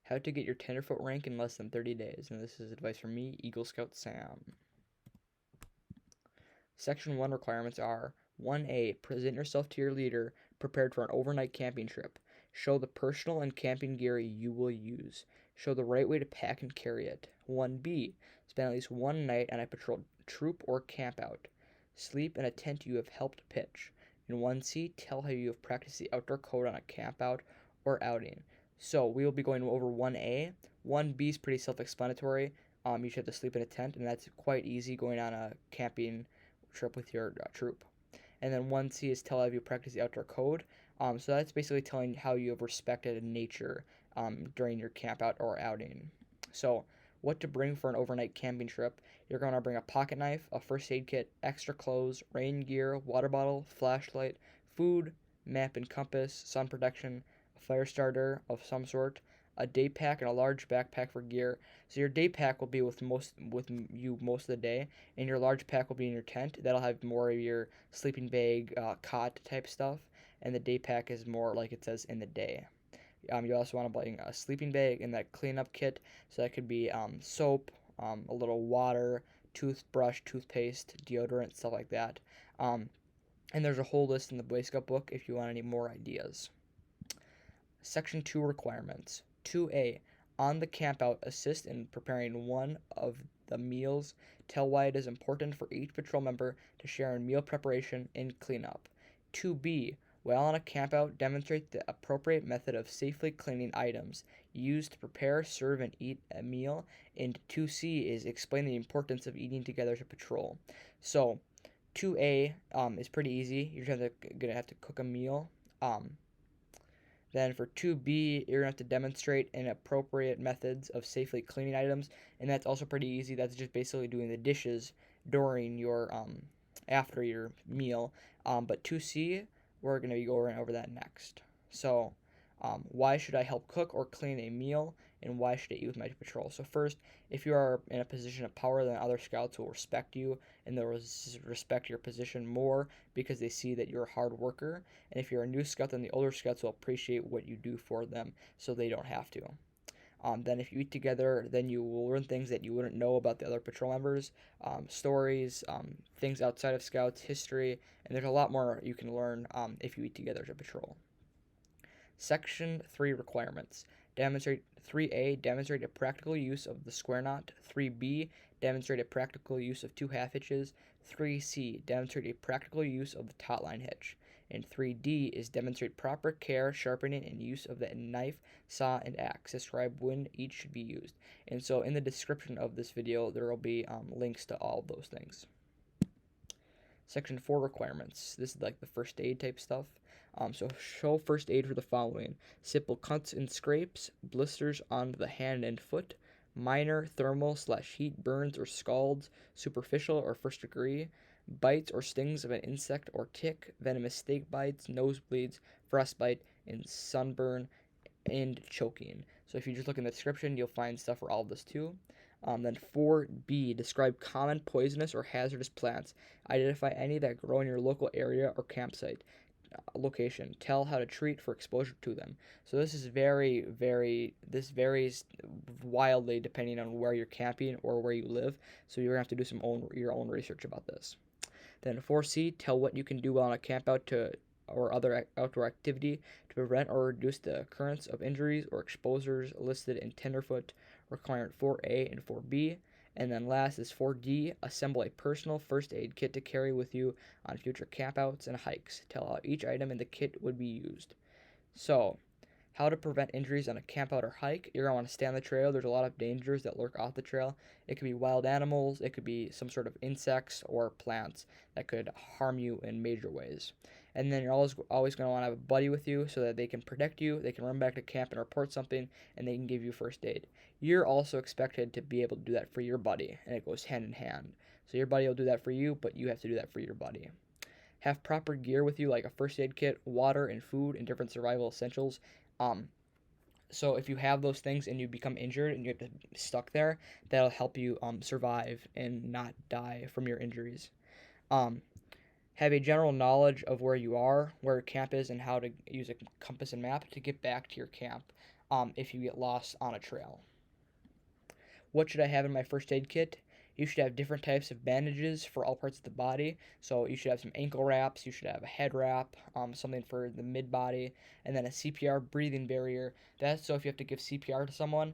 How to get your tenderfoot rank in less than 30 days. And this is advice from me, Eagle Scout Sam. Section 1 requirements are 1A. Present yourself to your leader prepared for an overnight camping trip. Show the personal and camping gear you will use. Show the right way to pack and carry it. 1B. Spend at least one night on a patrol troop or campout. Sleep in a tent you have helped pitch. In 1C, tell how you have practiced the outdoor code on a campout or outing. So we will be going over 1A. 1B is pretty self-explanatory. You should have to sleep in a tent, and that's quite easy going on a camping trip with your troop. And then 1C is tell how you practice the outdoor code. So that's basically telling how you have respected nature during your camp out or outing. So what to bring for an overnight camping trip. You're going to bring a pocket knife, a first aid kit, extra clothes, rain gear, water bottle, flashlight, food, map and compass, sun protection, a fire starter of some sort, a day pack, and a large backpack for gear. So your day pack will be with you most of the day, and your large pack will be in your tent. That'll have more of your sleeping bag, cot type stuff, and the day pack is more like it says in the day. You also want to bring a sleeping bag and that cleanup kit. So that could be soap, a little water, toothbrush, toothpaste, deodorant, stuff like that. And there's a whole list in the Boy Scout book if you want any more ideas. Section 2 requirements. 2A. On the campout, assist in preparing one of the meals. Tell why it is important for each patrol member to share in meal preparation and cleanup. 2B. While on a campout, demonstrate the appropriate method of safely cleaning items used to prepare, serve, and eat a meal. And 2C is explain the importance of eating together as a patrol. So 2A is pretty easy. You're going to have to cook a meal. Then for 2B, you're going to have to demonstrate inappropriate methods of safely cleaning items, and that's also pretty easy. That's just basically doing the dishes during your after your meal. But 2C, we're going to be going over that next. So, why should I help cook or clean a meal, and why should I eat with my patrol? So first, if you are in a position of power, then other scouts will respect you, and they'll respect your position more because they see that you're a hard worker. And if you're a new scout, then the older scouts will appreciate what you do for them, so they don't have to. Then if you eat together, then you will learn things that you wouldn't know about the other patrol members, stories, things outside of scouts, history, and there's a lot more you can learn if you eat together as a patrol. Section 3 requirements. Demonstrate 3A, demonstrate a practical use of the square knot. 3B, demonstrate a practical use of 2 half hitches. 3C, demonstrate a practical use of the taut line hitch. And 3D is demonstrate proper care, sharpening, and use of the knife, saw, and axe. Describe when each should be used. And so in the description of this video, there will be links to all of those things. Section 4 requirements. This is like the first aid type stuff. So show first aid for the following: simple cuts and scrapes, blisters on the hand and foot, minor thermal/heat burns or scalds, superficial or first degree, bites or stings of an insect or tick, venomous snake bites, nosebleeds, frostbite, and sunburn, and choking. So if you just look in the description, you'll find stuff for all of this too. Then 4B, describe common poisonous or hazardous plants. Identify any that grow in your local area or campsite location. Tell how to treat for exposure to them. So this is this varies wildly depending on where you're camping or where you live. So you're going to have to do your own research about this. Then 4C, tell what you can do while on a campout or other outdoor activity to prevent or reduce the occurrence of injuries or exposures listed in tenderfoot requirement 4A and 4B. And then last is 4D, assemble a personal first aid kit to carry with you on future campouts and hikes. Tell how each item in the kit would be used. So, how to prevent injuries on a campout or hike. You're going to want to stay on the trail. There's a lot of dangers that lurk off the trail. It could be wild animals. It could be some sort of insects or plants that could harm you in major ways. And then you're always going to want to have a buddy with you so that they can protect you. They can run back to camp and report something, and they can give you first aid. You're also expected to be able to do that for your buddy, and it goes hand in hand. So your buddy will do that for you, but you have to do that for your buddy. Have proper gear with you, like a first aid kit, water and food, and different survival essentials. So if you have those things and you become injured and you get stuck there, that'll help you survive and not die from your injuries. Have a general knowledge of where you are, where your camp is, and how to use a compass and map to get back to your camp. if you get lost on a trail. What should I have in my first aid kit? You should have different types of bandages for all parts of the body. So you should have some ankle wraps, you should have a head wrap, something for the mid body, and then a CPR breathing barrier. That's so if you have to give CPR to someone,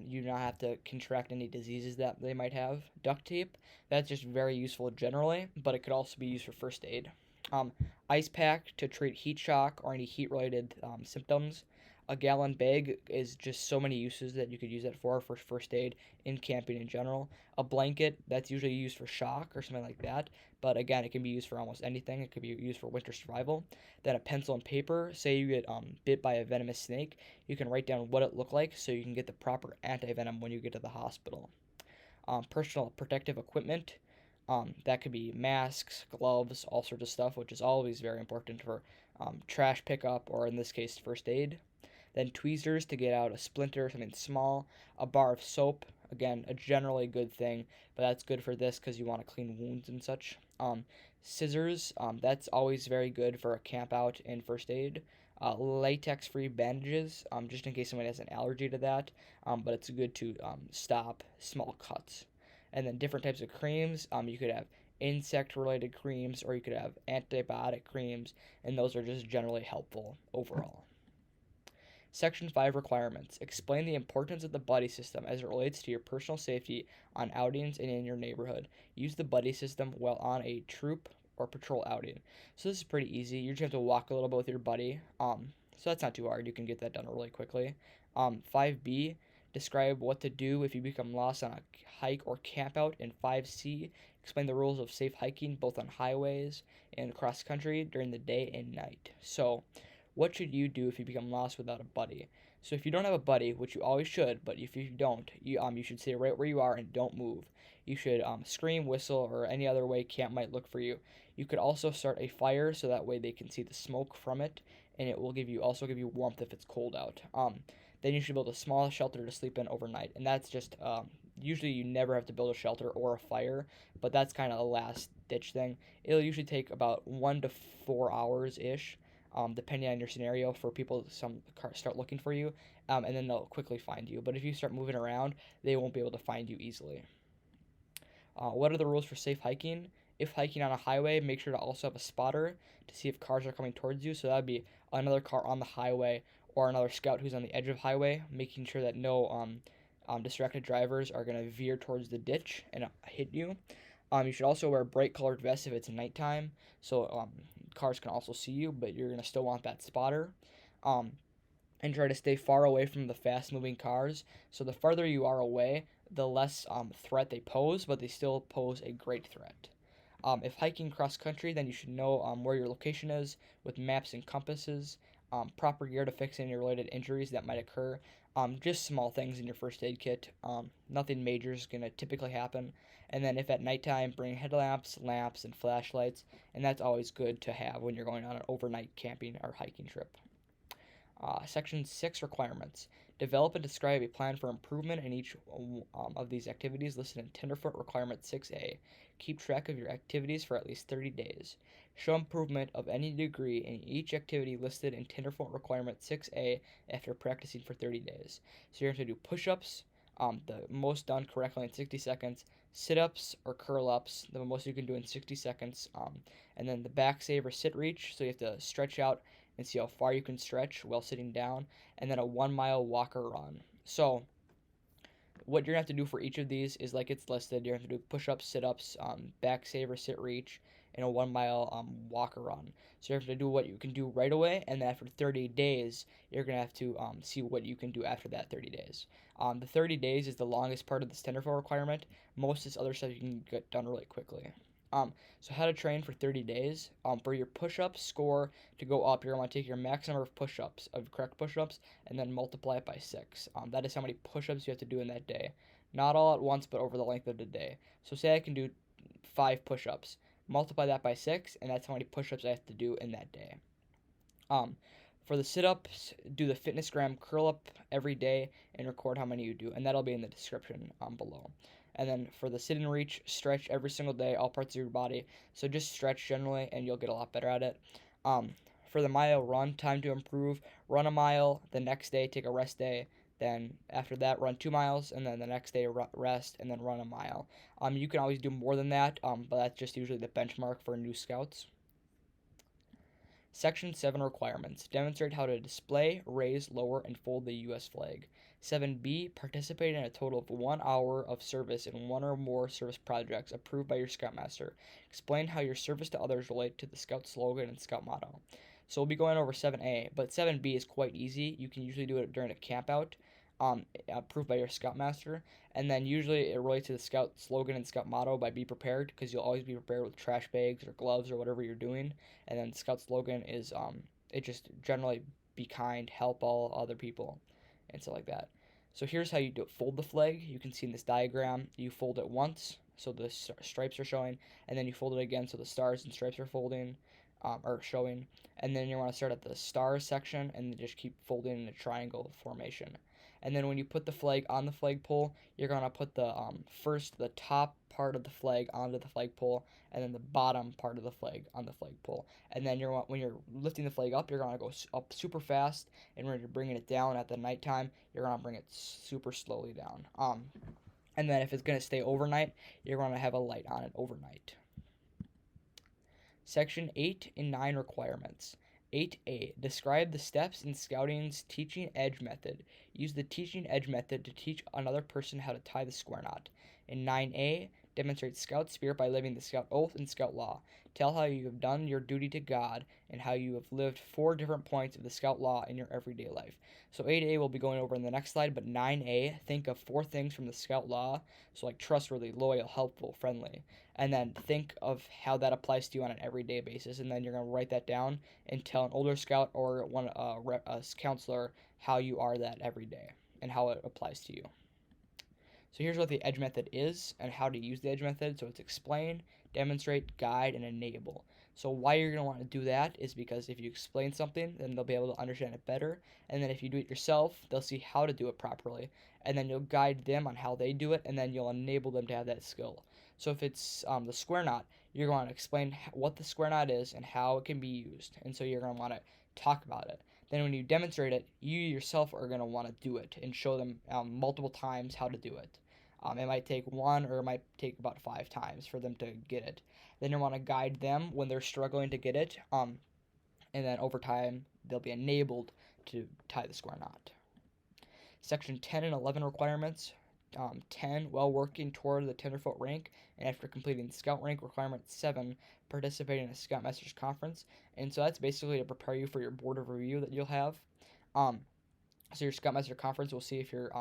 you do not have to contract any diseases that they might have. Duct tape, that's just very useful generally, but it could also be used for first aid. Um, Ice pack to treat heat shock or any heat related symptoms. A gallon bag is just so many uses that you could use that for first aid in camping in general. A blanket, that's usually used for shock or something like that, but again, it can be used for almost anything. It could be used for winter survival. Then a pencil and paper. Say you get bit by a venomous snake, you can write down what it looked like so you can get the proper anti-venom when you get to the hospital. Personal protective equipment. That could be masks, gloves, all sorts of stuff, which is always very important for trash pickup or in this case, first aid. Then tweezers to get out a splinter, something small. A bar of soap, again, a generally good thing, but that's good for this because you want to clean wounds and such. Scissors, that's always very good for a camp out in first aid. Latex-free bandages, just in case somebody has an allergy to that, but it's good to stop small cuts. And then different types of creams, you could have insect-related creams or you could have antibiotic creams, and those are just generally helpful overall. Section 5 Requirements. Explain the importance of the buddy system as it relates to your personal safety on outings and in your neighborhood. Use the buddy system while on a troop or patrol outing. So this is pretty easy. You just have to walk a little bit with your buddy. So that's not too hard. You can get that done really quickly. 5B. Describe what to do if you become lost on a hike or camp out. And 5C. Explain the rules of safe hiking both on highways and cross country during the day and night. So what should you do if you become lost without a buddy? So if you don't have a buddy, which you always should, but if you don't, you should stay right where you are and don't move. You should scream, whistle, or any other way camp might look for you. You could also start a fire so that way they can see the smoke from it, and it will also give you warmth if it's cold out. Then you should build a small shelter to sleep in overnight, and that's just usually you never have to build a shelter or a fire, but that's kind of a last ditch thing. It'll usually take about 1 to 4 hours ish. Depending on your scenario, for people to start looking for you, and then they'll quickly find you. But if you start moving around, they won't be able to find you easily. What are the rules for safe hiking? If hiking on a highway, make sure to also have a spotter to see if cars are coming towards you. So that would be another car on the highway or another scout who's on the edge of the highway, making sure that no distracted drivers are going to veer towards the ditch and hit you. You should also wear bright colored vests if it's nighttime, so cars can also see you, but you're going to still want that spotter. And try to stay far away from the fast moving cars. So the farther you are away, the less threat they pose, but they still pose a great threat. If hiking cross country, then you should know where your location is with maps and compasses, proper gear to fix any related injuries that might occur. Just small things in your first aid kit. Nothing major is going to typically happen. And then if at nighttime, bring headlamps, lamps, and flashlights. And that's always good to have when you're going on an overnight camping or hiking trip. Section 6 Requirements. Develop and describe a plan for improvement in each of these activities listed in Tenderfoot Requirement 6A. Keep track of your activities for at least 30 days. Show improvement of any degree in each activity listed in Tenderfoot Requirement 6A after practicing for 30 days. So you're going to do push-ups, the most done correctly in 60 seconds, sit-ups or curl-ups, the most you can do in 60 seconds, and then the back save or sit reach, so you have to stretch out and see how far you can stretch while sitting down, and then a 1 mile walk or run. So what you're going to have to do for each of these is like it's listed. You're going to have to do push-ups, sit-ups, back save or sit reach, and a 1 mile walk or run. So you have to do what you can do right away, and then after 30 days, you're going to have to see what you can do after that 30 days. The 30 days is the longest part of the Tenderfoot requirement. Most of this other stuff you can get done really quickly. So how to train for 30 days. For your push-ups score to go up, you're going to take your max number of push-ups, of correct push-ups, and then multiply it by 6. That is how many push-ups you have to do in that day. Not all at once, but over the length of the day. So say I can do 5 push-ups. Multiply that by 6, and that's how many push-ups I have to do in that day. For the sit-ups, do the Fittnesgram curl up every day and record how many you do, and that'll be in the description below. And then for the sit and reach, stretch every single day, all parts of your body. So just stretch generally, and you'll get a lot better at it. For the mile run, time to improve, run a mile, the next day take a rest day, then after that run 2 miles, and then the next day rest, and then run a mile. You can always do more than that, but that's just usually the benchmark for new scouts. Section 7 requirements. Demonstrate how to display, raise, lower, and fold the U.S. flag. 7B. Participate in a total of 1 hour of service in one or more service projects approved by your Scoutmaster. Explain how your service to others relate to the Scout slogan and Scout motto. So we'll be going over 7A, but 7B is quite easy. You can usually do it during a campout, approved by your Scoutmaster. And then usually it relates to the Scout slogan and Scout motto by be prepared, because you'll always be prepared with trash bags or gloves or whatever you're doing. And then the Scout slogan is it just generally be kind, help all other people, and stuff like that. So here's how you do it. Fold the flag. You can see in this diagram, you fold it once, so the stripes are showing, and then you fold it again, so the stars and stripes are folding, or showing. And then you want to start at the stars section and just keep folding in a triangle formation. And then when you put the flag on the flagpole, you're going to put the the top part of the flag onto the flagpole, and then the bottom part of the flag on the flagpole. And then when you're lifting the flag up, you're going to go up super fast, and when you're bringing it down at the nighttime, you're going to bring it super slowly down. And then if it's going to stay overnight, you're going to have a light on it overnight. Section 8 and 9 requirements. 8A. Describe the steps in Scouting's teaching edge method. Use the teaching edge method to teach another person how to tie the square knot. In 9A, demonstrate Scout spirit by living the Scout oath and Scout law. Tell how you have done your duty to God and how you have lived 4 different points of the Scout law in your everyday life. So 8A we'll be going over in the next slide, but 9A, think of 4 things from the Scout law, so like trustworthy, loyal, helpful, friendly. And then think of how that applies to you on an everyday basis, and then you're going to write that down and tell an older Scout or a counselor how you are that every day and how it applies to you. So here's what the edge method is and how to use the edge method. So it's explain, demonstrate, guide, and enable. So why you're going to want to do that is because if you explain something, then they'll be able to understand it better. And then if you do it yourself, they'll see how to do it properly. And then you'll guide them on how they do it, and then you'll enable them to have that skill. So if it's the square knot, you're going to explain what the square knot is and how it can be used. And so you're going to want to talk about it. Then when you demonstrate it, you yourself are going to want to do it and show them multiple times how to do it. It might take 1 or it might take about 5 times for them to get it. Then you want to guide them when they're struggling to get it, and then over time they'll be enabled to tie the square knot. Section 10 and 11 requirements. 10, while working toward the tenderfoot rank, and after completing the Scout rank. Requirement 7, participate in a Scoutmaster's conference. And so that's basically to prepare you for your board of review that you'll have. So your Scoutmaster conference will see if you're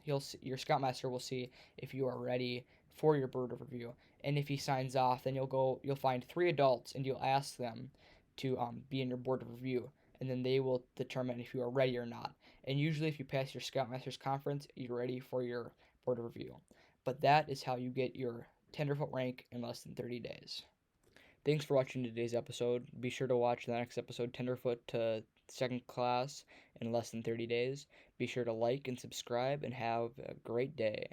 your Scoutmaster will see if you are ready for your board of review. And if he signs off, then you'll find 3 adults and you'll ask them to be in your board of review, and then they will determine if you are ready or not. And usually if you pass your Scoutmaster's conference, you're ready for your board of review. But that is how you get your tenderfoot rank in less than 30 days. Thanks for watching today's episode. Be sure to watch the next episode, Tenderfoot to Second Class in less than 30 days. Be sure to like and subscribe, and have a great day.